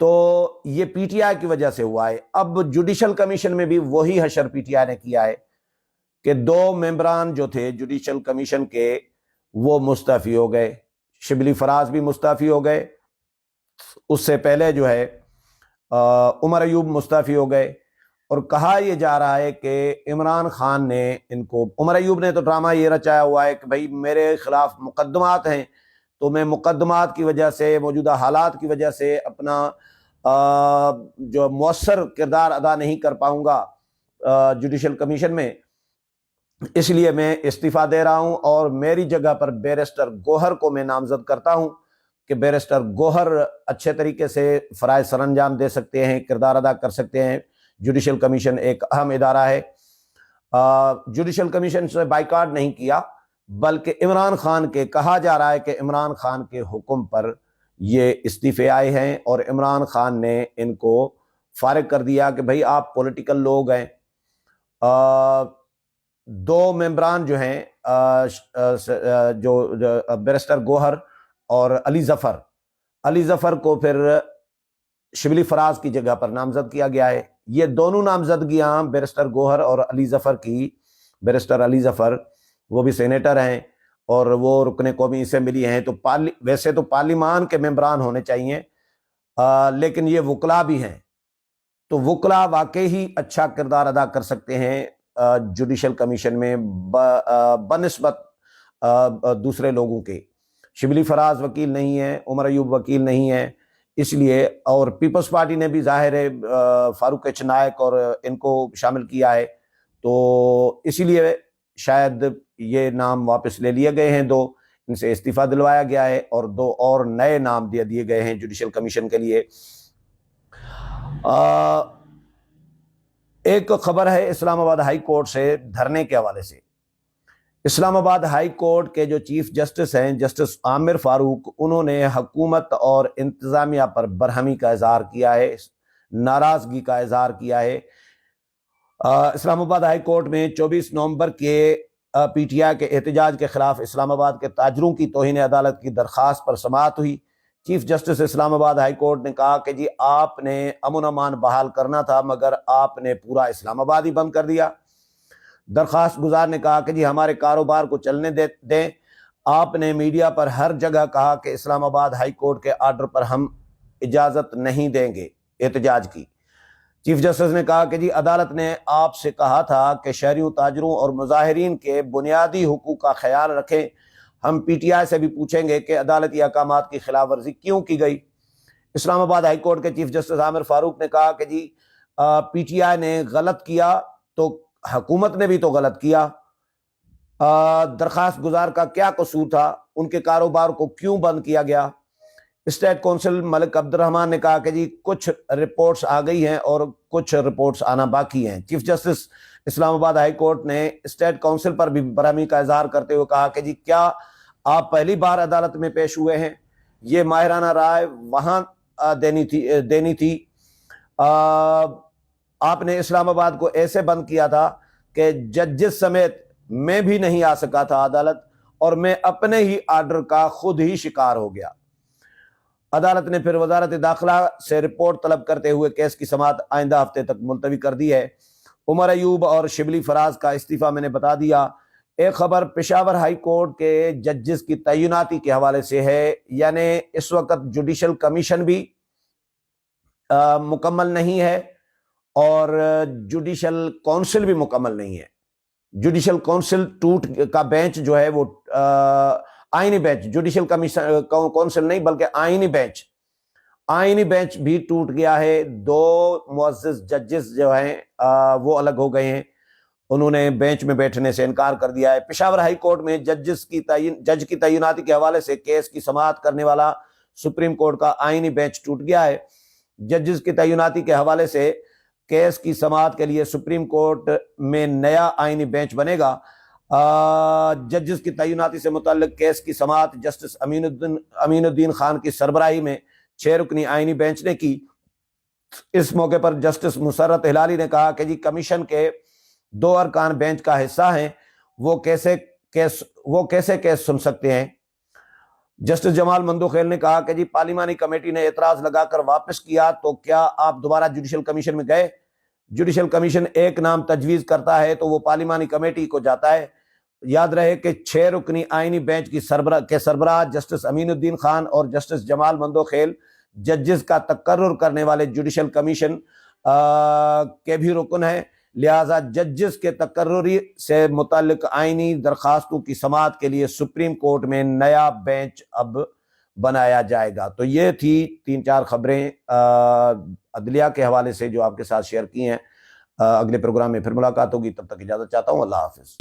تو یہ P T I کی وجہ سے ہوا ہے۔ اب جوڈیشل کمیشن میں بھی وہی حشر پی ٹی آئی نے کیا ہے کہ 2 ممبران جو تھے جوڈیشل کمیشن کے وہ مستعفی ہو گئے، شبلی فراز بھی مستعفی ہو گئے، اس سے پہلے جو ہے عمر ایوب مستعفی ہو گئے، اور کہا یہ جا رہا ہے کہ عمران خان نے ان کو، عمر ایوب نے تو ڈرامہ یہ رچایا ہوا ہے کہ بھائی میرے خلاف مقدمات ہیں تو میں مقدمات کی وجہ سے، موجودہ حالات کی وجہ سے اپنا جو مؤثر کردار ادا نہیں کر پاؤں گا جوڈیشل کمیشن میں، اس لیے میں استعفیٰ دے رہا ہوں، اور میری جگہ پر بیرسٹر گوہر کو میں نامزد کرتا ہوں کہ بیرسٹر گوہر اچھے طریقے سے فرائض سر انجام دے سکتے ہیں، کردار ادا کر سکتے ہیں۔ جوڈیشل کمیشن ایک اہم ادارہ ہے۔ جوڈیشل کمیشن سے بائیکاٹ نہیں کیا، بلکہ عمران خان کے، کہا جا رہا ہے کہ عمران خان کے حکم پر یہ استعفے آئے ہیں، اور عمران خان نے ان کو فارغ کر دیا کہ بھائی آپ پولیٹیکل لوگ ہیں۔ 2 ممبران جو ہیں جو بیرسٹر گوہر اور علی ظفر کو پھر شبلی فراز کی جگہ پر نامزد کیا گیا ہے۔ یہ دونوں نامزدگیاں بیرسٹر گوہر اور علی ظفر کی، بیرسٹر علی ظفر وہ بھی سینیٹر ہیں اور وہ رکن قومی اسمبلی ہیں، تو ویسے تو پارلیمان کے ممبران ہونے چاہیے، لیکن یہ وکلا بھی ہیں، تو وکلا واقعی ہی اچھا کردار ادا کر سکتے ہیں جوڈیشل کمیشن میں بنسبت دوسرے لوگوں کے۔ شبلی فراز وکیل نہیں ہے، عمر ایوب وکیل نہیں ہے، اس لیے، اور پیپلز پارٹی نے بھی ظاہر ہے فاروق ایچ نائک اور ان کو شامل کیا ہے، تو اسی لیے شاید یہ نام واپس لے لیے گئے ہیں، 2 ان سے استعفیٰ دلوایا گیا ہے، اور 2 اور نئے نام دے دیے گئے ہیں جوڈیشل کمیشن کے لیے۔ ایک خبر ہے اسلام آباد ہائی کورٹ سے دھرنے کے حوالے سے۔ اسلام آباد ہائی کورٹ کے جو چیف جسٹس ہیں جسٹس عامر فاروق، انہوں نے حکومت اور انتظامیہ پر برہمی کا اظہار کیا ہے، ناراضگی کا اظہار کیا ہے۔ اسلام آباد ہائی کورٹ میں 24 نومبر کے پی ٹی آئی کے احتجاج کے خلاف اسلام آباد کے تاجروں کی توہین عدالت کی درخواست پر سماعت ہوئی۔ چیف جسٹس اسلام آباد ہائی کورٹ نے کہا کہ جی آپ نے امن و امان بحال کرنا تھا، مگر آپ نے پورا اسلام آباد ہی بند کر دیا۔ درخواست گزار نے کہا کہ جی ہمارے کاروبار کو چلنے دیں، آپ نے میڈیا پر ہر جگہ کہا کہ اسلام آباد ہائی کورٹ کے آرڈر پر ہم اجازت نہیں دیں گے احتجاج کی۔ چیف جسٹس نے کہا کہ جی عدالت نے آپ سے کہا تھا کہ شہریوں، تاجروں اور مظاہرین کے بنیادی حقوق کا خیال رکھیں۔ ہم پی ٹی آئی سے بھی پوچھیں گے کہ عدالتی احکامات کی خلاف ورزی کیوں کی گئی۔ اسلام آباد ہائی کورٹ کے چیف جسٹس عامر فاروق نے کہا کہ جی پی ٹی آئی نے غلط کیا تو حکومت نے بھی تو غلط کیا، درخواست گزار کا کیا قصور تھا، ان کے کاروبار کو کیوں بند کیا گیا۔ اسٹیٹ کونسل ملک عبد الرحمان نے کہا کہ جی کچھ رپورٹس آ گئی ہیں اور کچھ رپورٹس آنا باقی ہیں۔ چیف جسٹس اسلام آباد ہائی کورٹ نے اسٹیٹ کونسل پر بھی برہمی کا اظہار کرتے ہوئے کہا کہ جی کیا آپ پہلی بار عدالت میں پیش ہوئے ہیں؟ یہ ماہرانہ رائے وہاں دینی تھی۔ آپ نے اسلام آباد کو ایسے بند کیا تھا کہ ججز سمیت میں بھی نہیں آ سکا تھا عدالت، اور میں اپنے ہی آرڈر کا خود ہی شکار ہو گیا۔ عدالت نے پھر وزارت داخلہ سے رپورٹ طلب کرتے ہوئے کیس کی سماعت آئندہ ہفتے تک ملتوی کر دی ہے۔ عمر ایوب اور شبلی فراز کا استعفیٰ میں نے بتا دیا۔ ایک خبر پشاور ہائی کورٹ کے ججز کی تعیناتی کے حوالے سے ہے، یعنی اس وقت جوڈیشل کمیشن بھی مکمل نہیں ہے اور جوڈیشل کونسل بھی مکمل نہیں ہے۔ جوڈیشل کونسل کا بینچ جو ہے وہ آئینی بینچ، جوڈیشل کونسل نہیں بلکہ آئینی بینچ بھی ٹوٹ گیا ہے۔ 2 معزز ججز جو ہیں وہ الگ ہو گئے ہیں، انہوں نے بینچ میں بیٹھنے سے انکار کر دیا ہے۔ پشاور ہائی کورٹ میں جج کی تعیناتی کے حوالے سے کیس کی سماعت کرنے والا سپریم کورٹ کا آئینی بینچ ٹوٹ گیا ہے۔ ججز کی تعیناتی کے حوالے سے کیس کی سماعت کے لیے سپریم کورٹ میں نیا آئینی بینچ بنے گا۔ ججز کی تعیناتی سے متعلق کیس کی سماعت جسٹس امین الدین خان کی سربراہی میں 6 رکنی آئینی بینچ نے کی۔ اس موقع پر جسٹس مسرت ہلالی نے کہا کہ جی کمیشن کے 2 ارکان بینچ کا حصہ ہیں، وہ کیسے کیس سن سکتے ہیں۔ جسٹس جمال مندوخیل نے کہا کہ جی پارلیمانی کمیٹی نے اعتراض لگا کر واپس کیا تو کیا آپ دوبارہ جوڈیشل کمیشن میں گئے؟ جوڈیشل کمیشن ایک نام تجویز کرتا ہے تو وہ پارلیمانی کمیٹی کو جاتا ہے۔ یاد رہے کہ 6 رکنی آئینی بینچ کی سربراہ جسٹس امین الدین خان اور جسٹس جمال مندوخیل ججز کا تقرر کرنے والے جوڈیشل کمیشن کے بھی رکن ہیں، لہٰذا ججز کے تقرری سے متعلق آئینی درخواستوں کی سماعت کے لیے سپریم کورٹ میں نیا بینچ اب بنایا جائے گا۔ تو یہ تھی 3-4 خبریں عدلیہ کے حوالے سے جو آپ کے ساتھ شیئر کی ہیں۔ اگلے پروگرام میں پھر ملاقات ہوگی، تب تک اجازت چاہتا ہوں، اللہ حافظ۔